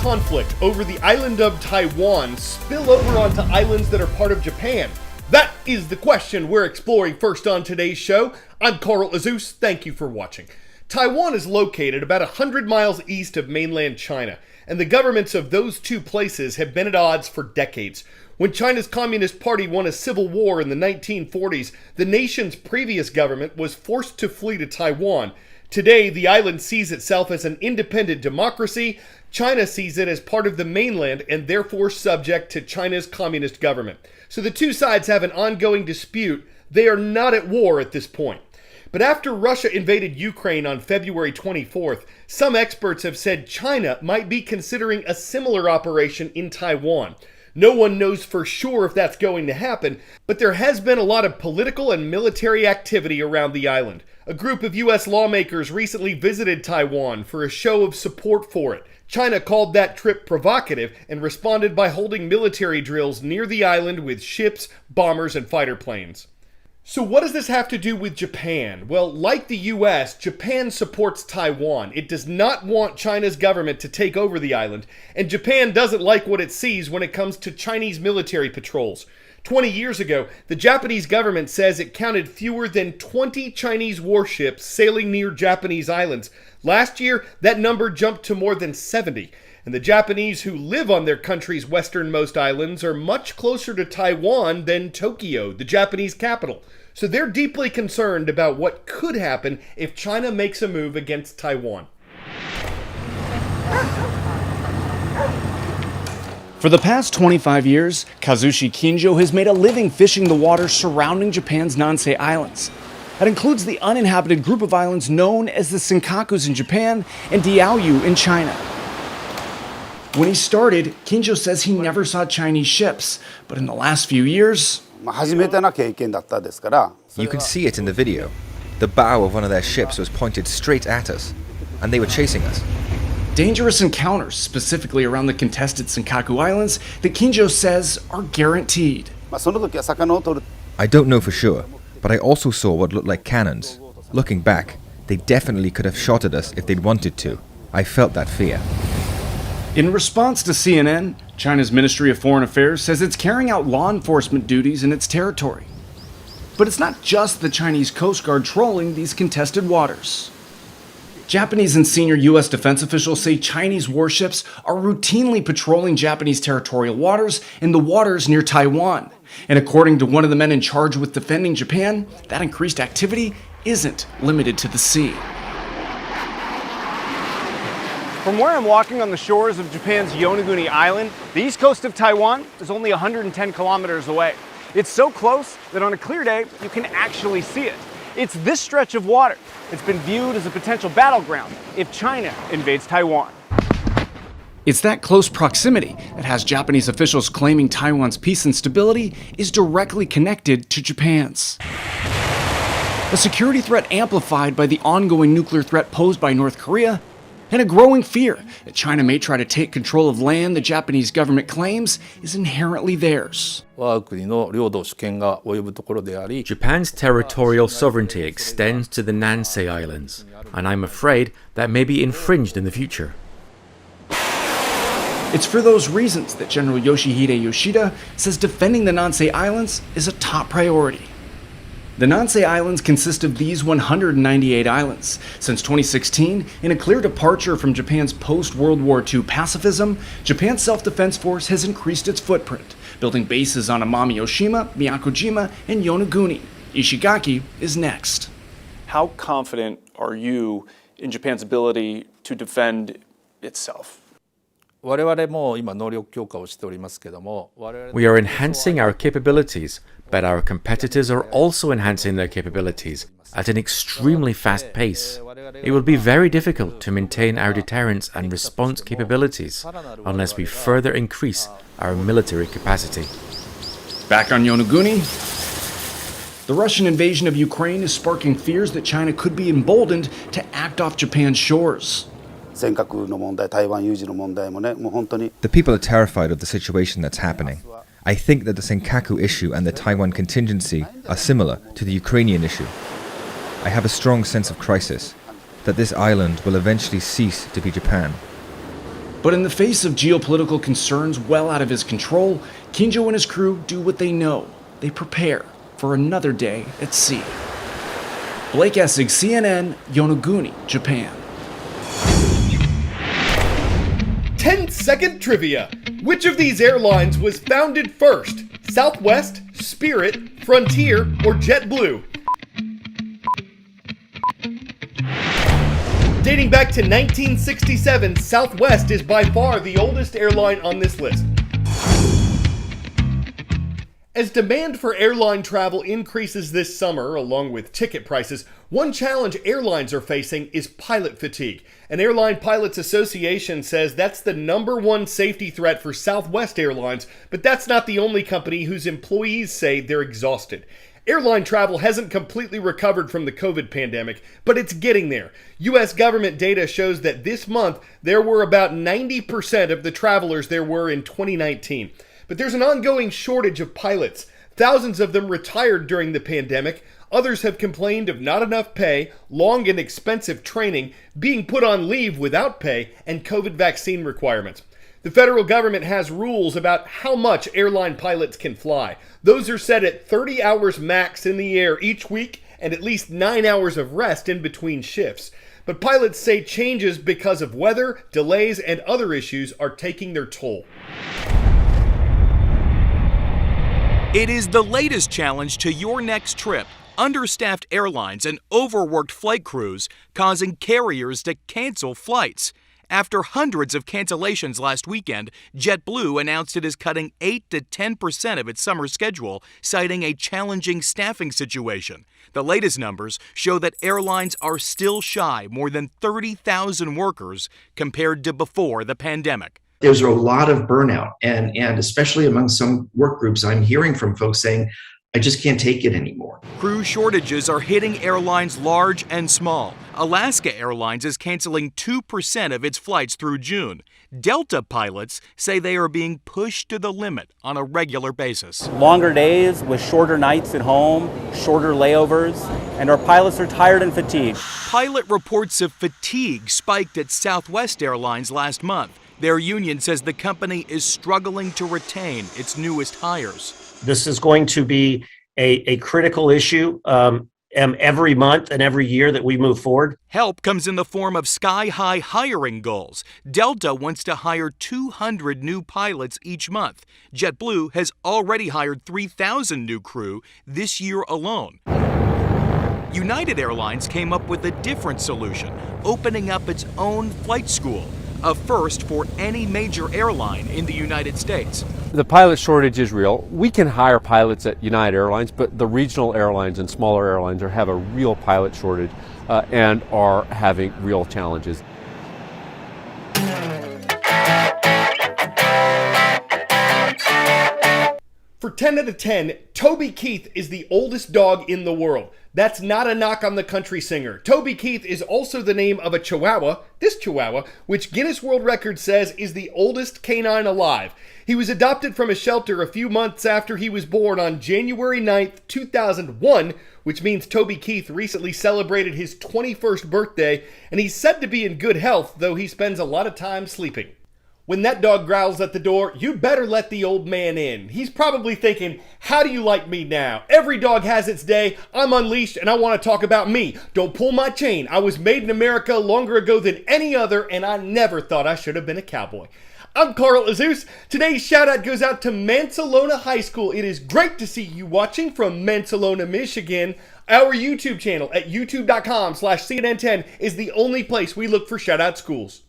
conflict over the island of Taiwan spill over onto islands that are part of Japan? That is the question we're exploring first on today's show. I'm Carl Azus. Thank you for watching. Taiwan is located about 100 miles east of mainland China, and the governments of those two places have been at odds for decades. When China's Communist Party won a civil war in the 1940s, the nation's previous government was forced to flee to Taiwan. Today, the island sees itself as an independent democracy. China sees it as part of the mainland and therefore subject to China's communist government. So the two sides have an ongoing dispute. They are not at war at this point. But after Russia invaded Ukraine on February 24th, some experts have said China might be considering a similar operation in Taiwan. No one knows for sure if that's going to happen, but there has been a lot of political and military activity around the island. A group of U.S. lawmakers recently visited Taiwan for a show of support for it. China called that trip provocative and responded by holding military drills near the island with ships, bombers, and fighter planes. So what does this have to do with Japan? Well, like the US, Japan supports Taiwan. It does not want China's government to take over the island, and Japan doesn't like what it sees when it comes to Chinese military patrols. 20 years ago, the Japanese government says it counted fewer than 20 Chinese warships sailing near Japanese islands. Last year, that number jumped to more than 70. And the Japanese who live on their country's westernmost islands are much closer to Taiwan than Tokyo, the Japanese capital. So they're deeply concerned about what could happen if China makes a move against Taiwan. For the past 25 years, Kazushi Kinjo has made a living fishing the waters surrounding Japan's Nansei Islands. That includes the uninhabited group of islands known as the Senkakus in Japan and Diaoyu in China. When he started, Kinjo says he never saw Chinese ships, but in the last few years... You could see it in the video. The bow of one of their ships was pointed straight at us, and they were chasing us. Dangerous encounters, specifically around the contested Senkaku Islands, that Kinjo says are guaranteed. I don't know for sure, but I also saw what looked like cannons. Looking back, they definitely could have shot at us if they'd wanted to. I felt that fear. In response to CNN, China's Ministry of Foreign Affairs says it's carrying out law enforcement duties in its territory. But it's not just the Chinese Coast Guard trolling these contested waters. Japanese and senior U.S. defense officials say Chinese warships are routinely patrolling Japanese territorial waters and the waters near Taiwan. And according to one of the men in charge with defending Japan, that increased activity isn't limited to the sea. From where I'm walking on the shores of Japan's Yonaguni Island, the east coast of Taiwan is only 110 kilometers away. It's so close that on a clear day, you can actually see it. It's this stretch of water. It's been viewed as a potential battleground if China invades Taiwan. It's that close proximity that has Japanese officials claiming Taiwan's peace and stability is directly connected to Japan's. A security threat amplified by the ongoing nuclear threat posed by North Korea, and a growing fear that China may try to take control of land the Japanese government claims is inherently theirs. Japan's territorial sovereignty extends to the Nansei Islands, and I'm afraid that may be infringed in the future. It's for those reasons that General Yoshihide Yoshida says defending the Nansei Islands is a top priority. The Nansei Islands consist of these 198 islands. Since 2016, in a clear departure from Japan's post-World War II pacifism, Japan's self-defense force has increased its footprint, building bases on Amami-Oshima, Miyakojima, and Yonaguni. Ishigaki is next. How confident are you in Japan's ability to defend itself? We are enhancing our capabilities, but our competitors are also enhancing their capabilities at an extremely fast pace. It will be very difficult to maintain our deterrence and response capabilities unless we further increase our military capacity. Back on Yonaguni, the Russian invasion of Ukraine is sparking fears that China could be emboldened to act off Japan's shores. The people are terrified of the situation that's happening. I think that the Senkaku issue and the Taiwan contingency are similar to the Ukrainian issue. I have a strong sense of crisis, that this island will eventually cease to be Japan. But in the face of geopolitical concerns well out of his control, Kinjo and his crew do what they know. They prepare for another day at sea. Blake Essig, CNN, Yonaguni, Japan. 10-second trivia. Which of these airlines was founded first? Southwest, Spirit, Frontier, or JetBlue? Dating back to 1967, Southwest is by far the oldest airline on this list. As demand for airline travel increases this summer, along with ticket prices, one challenge airlines are facing is pilot fatigue. An Airline Pilots Association says that's the #1 safety threat for Southwest Airlines, but that's not the only company whose employees say they're exhausted. Airline travel hasn't completely recovered from the COVID pandemic, but it's getting there. U.S. government data shows that this month there were about 90% of the travelers there were in 2019. But there's an ongoing shortage of pilots. Thousands of them retired during the pandemic. Others have complained of not enough pay, long and expensive training, being put on leave without pay, and COVID vaccine requirements. The federal government has rules about how much airline pilots can fly. Those are set at 30 hours max in the air each week and at least 9 hours of rest in between shifts. But pilots say changes because of weather, delays, and other issues are taking their toll. It is the latest challenge to your next trip. Understaffed airlines and overworked flight crews causing carriers to cancel flights. After hundreds of cancellations last weekend, JetBlue announced it is cutting 8 to 10% of its summer schedule, citing a challenging staffing situation. The latest numbers show that airlines are still shy more than 30,000 workers compared to before the pandemic. There's a lot of burnout, and especially among some work groups, I'm hearing from folks saying, I just can't take it anymore. Crew shortages are hitting airlines large and small. Alaska Airlines is canceling 2% of its flights through June. Delta pilots say they are being pushed to the limit on a regular basis. Longer days with shorter nights at home, shorter layovers, and our pilots are tired and fatigued. Pilot reports of fatigue spiked at Southwest Airlines last month. Their union says the company is struggling to retain its newest hires. This is going to be a critical issue every month and every year that we move forward. Help comes in the form of sky-high hiring goals. Delta wants to hire 200 new pilots each month. JetBlue has already hired 3,000 new crew this year alone. United Airlines came up with a different solution, opening up its own flight school. A first for any major airline in the United States. The pilot shortage is real. We can hire pilots at United Airlines, but the regional airlines and smaller airlines have a real pilot shortage and are having real challenges. For 10 out of 10, Toby Keith is the oldest dog in the world. That's not a knock on the country singer. Toby Keith is also the name of a Chihuahua, this Chihuahua, which Guinness World Records says is the oldest canine alive. He was adopted from a shelter a few months after he was born on January 9th, 2001, which means Toby Keith recently celebrated his 21st birthday, and he's said to be in good health, though he spends a lot of time sleeping. When that dog growls at the door, you better let the old man in. He's probably thinking, how do you like me now? Every dog has its day. I'm unleashed and I want to talk about me. Don't pull my chain. I was made in America longer ago than any other, and I never thought I should have been a cowboy. I'm Carl Azus. Today's shout out goes out to Mansalona High School. It is great to see you watching from Mansalona, Michigan. Our YouTube channel at youtube.com/CNN10 is the only place we look for shout out schools.